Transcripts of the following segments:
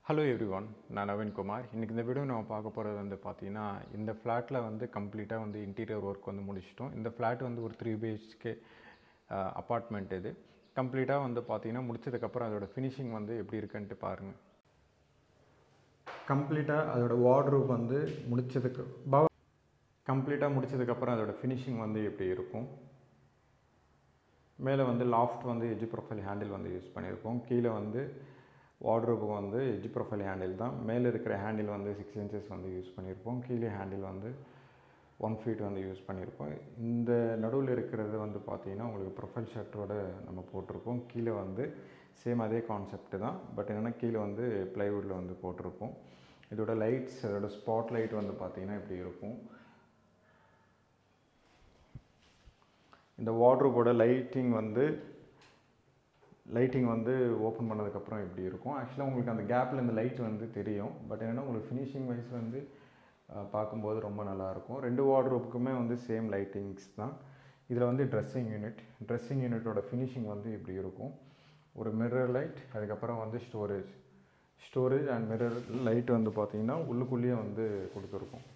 Hello everyone, நான் நவீன் குமார். இன்றைக்கி இந்த வீடியோ நம்ம பார்க்க போகிறது வந்து பார்த்திங்கன்னா, இந்த ஃப்ளாட்டில் வந்து கம்ப்ளீட்டாக வந்து இன்டீரியர் ஒர்க் வந்து முடிச்சிட்டோம். இந்த ஃப்ளாட் வந்து ஒரு 3 BHK அப்பார்ட்மெண்ட். இது கம்ப்ளீட்டாக வந்து பார்த்திங்கன்னா முடிச்சதுக்கப்புறம் அதோட ஃபினிஷிங் வந்து எப்படி இருக்குன்ட்டு பாருங்கள். கம்ப்ளீட்டாக அதோட வார்ட்ரோப் வந்து முடிச்சதுக்கப்புறம் அதோட ஃபினிஷிங் வந்து எப்படி இருக்கும். மேலே வந்து லாஃப்ட் வந்து எட்ஜ் ப்ரொஃபைல் ஹேண்டில் வந்து யூஸ் பண்ணியிருக்கோம். கீழே வந்து வார்ட்ரோபுக்கு வந்து எட்ஜ் ப்ரொஃபைல் ஹேண்டில் தான். மேலே இருக்கிற ஹேண்டில் வந்து 6 inches வந்து யூஸ் பண்ணியிருப்போம். கீழே ஹேண்டில் வந்து 1 feet வந்து யூஸ் பண்ணியிருப்போம். இந்த நடுவில் இருக்கிறது வந்து பார்த்திங்கன்னா உங்களுக்கு ப்ரொஃபைல் ஷர்ட்டோட நம்ம போட்டிருப்போம். கீழே வந்து சேம் அதே கான்செப்ட் தான், பட் என்னென்னா கீழே வந்து ப்ளைவுட்டில் வந்து போட்டிருப்போம். இதோட லைட்ஸ், அதோட ஸ்பாட் லைட் வந்து பார்த்திங்கன்னா இப்படி இருக்கும். இந்த வார்ட்ரோபோட லைட்டிங் வந்து ஓப்பன் பண்ணதுக்கப்புறம் இப்படி இருக்கும். ஆக்சுவலாக உங்களுக்கு அந்த கேப்பில் இந்த லைட் வந்து தெரியும், பட் என்னென்னா உங்களுக்கு ஃபினிஷிங் வைஸ் வந்து பார்க்கும்போது ரொம்ப நல்லாயிருக்கும். 2 வார்ட்ரோப்புக்குமே வந்து சேம் லைட்டிங்ஸ் தான். இதில் வந்து ட்ரெஸ்ஸிங் யூனிட்டோட ஃபினிஷிங் வந்து இப்படி இருக்கும். ஒரு மிரர் லைட், அதுக்கப்புறம் வந்து ஸ்டோரேஜ் அண்ட் மிரர் லைட் வந்து பார்த்திங்கன்னா உள்ளுக்குள்ளேயே வந்து கொடுத்துருக்கும்.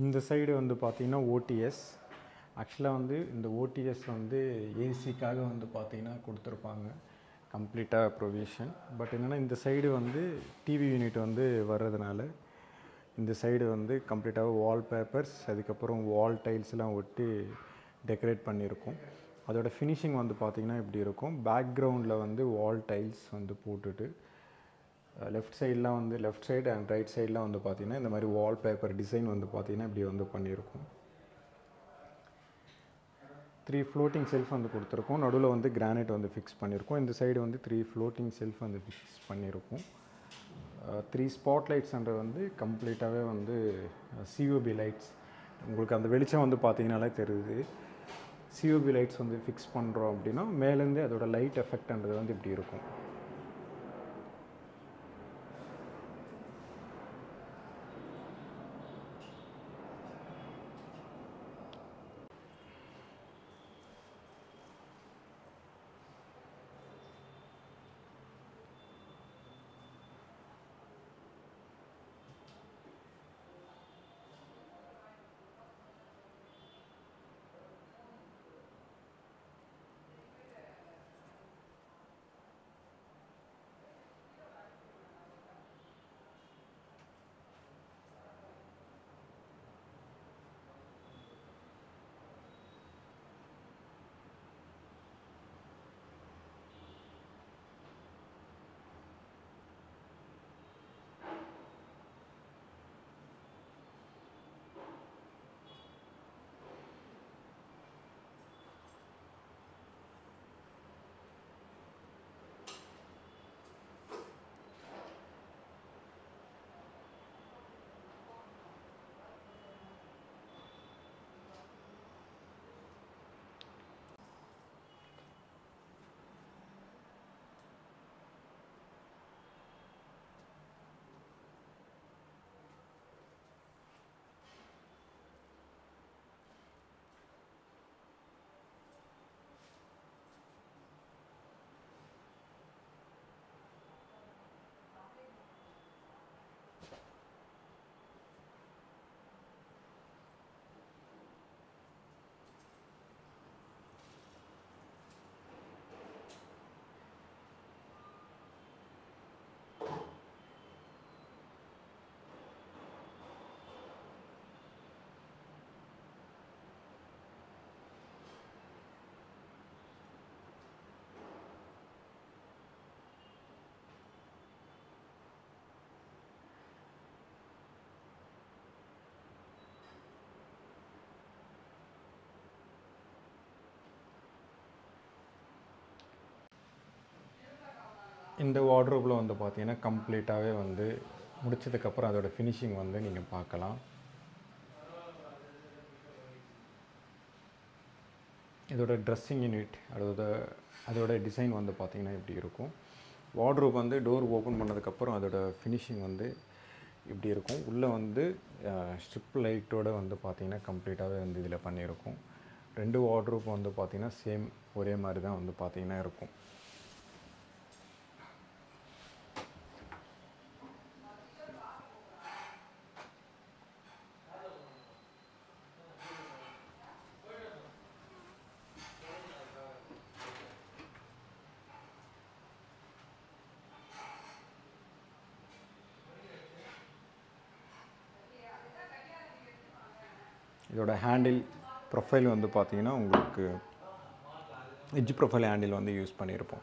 இந்த சைடு வந்து பார்த்திங்கன்னா ஓடிஎஸ். ஆக்சுவலாக வந்து இந்த ஓடிஎஸ் வந்து ஏசிக்காக வந்து பார்த்திங்கன்னா கொடுத்துருப்பாங்க, கம்ப்ளீட்டாக ப்ரொவிஷன். பட் என்னென்னா இந்த சைடு வந்து டிவி யூனிட் வந்து வர்றதுனால இந்த சைடு வந்து கம்ப்ளீட்டாக வால் பேப்பர்ஸ், அதுக்கப்புறம் வால் டைல்ஸ்லாம் ஒட்டி டெக்கரேட் பண்ணியிருக்கோம். அதோட ஃபினிஷிங் வந்து பார்த்திங்கன்னா இப்படி இருக்கும். பேக்ரவுண்டில் வந்து வால் டைல்ஸ் வந்து போட்டுட்டு லெஃப்ட் சைடு அண்ட் ரைட் சைடெலாம் வந்து பார்த்திங்கன்னா இந்த மாதிரி வால் பேப்பர் டிசைன் வந்து பார்த்திங்கன்னா இப்படி வந்து பண்ணியிருக்கும். 3 ஃப்ளோட்டிங் செல்ஃப் வந்து கொடுத்துருக்கோம். நடுவில் வந்து கிரானைட் வந்து ஃபிக்ஸ் பண்ணியிருக்கோம். இந்த சைடு வந்து 3 ஃப்ளோட்டிங் செல்ஃப் வந்து ஃபிக்ஸ் பண்ணியிருக்கோம். 3 ஸ்பாட் லைட்ஸ்ன்றது வந்து கம்ப்ளீட்டாகவே வந்து சிஓபி லைட்ஸ். உங்களுக்கு அந்த வெளிச்சம் வந்து பார்த்திங்கனாலே தெரியுது. சிஓபி லைட்ஸ் வந்து ஃபிக்ஸ் பண்ணுறோம் அப்படின்னா மேலேருந்து அதோட லைட் எஃபெக்ட்ன்றது வந்து இப்படி இருக்கும். இந்த வார்ட்ரோப்பில் வந்து பார்த்தீங்கன்னா கம்ப்ளீட்டாகவே வந்து முடிச்சதுக்கப்புறம் அதோட ஃபினிஷிங் வந்து நீங்கள் பார்க்கலாம். இதோட ட்ரெஸ்ஸிங் யூனிட் அதோட டிசைன் வந்து பார்த்திங்கன்னா இப்படி இருக்கும். வார்ட்ரோப் வந்து டோர் ஓப்பன் பண்ணதுக்கப்புறம் அதோட ஃபினிஷிங் வந்து இப்படி இருக்கும். உள்ளே வந்து ஸ்ட்ரிப் லைட்டோடு வந்து பார்த்திங்கன்னா கம்ப்ளீட்டாகவே வந்து இதில் பண்ணியிருக்கும். 2 வார்ட்ரோப் வந்து பார்த்திங்கன்னா சேம் ஒரே மாதிரி தான் வந்து பார்த்திங்கன்னா இருக்கும். இதோட ஹேண்டில் ப்ரொஃபைல் வந்து பார்த்திங்கன்னா உங்களுக்கு எட்ஜ் ப்ரொஃபைல் ஹேண்டில் வந்து யூஸ் பண்ணியிருப்போம்.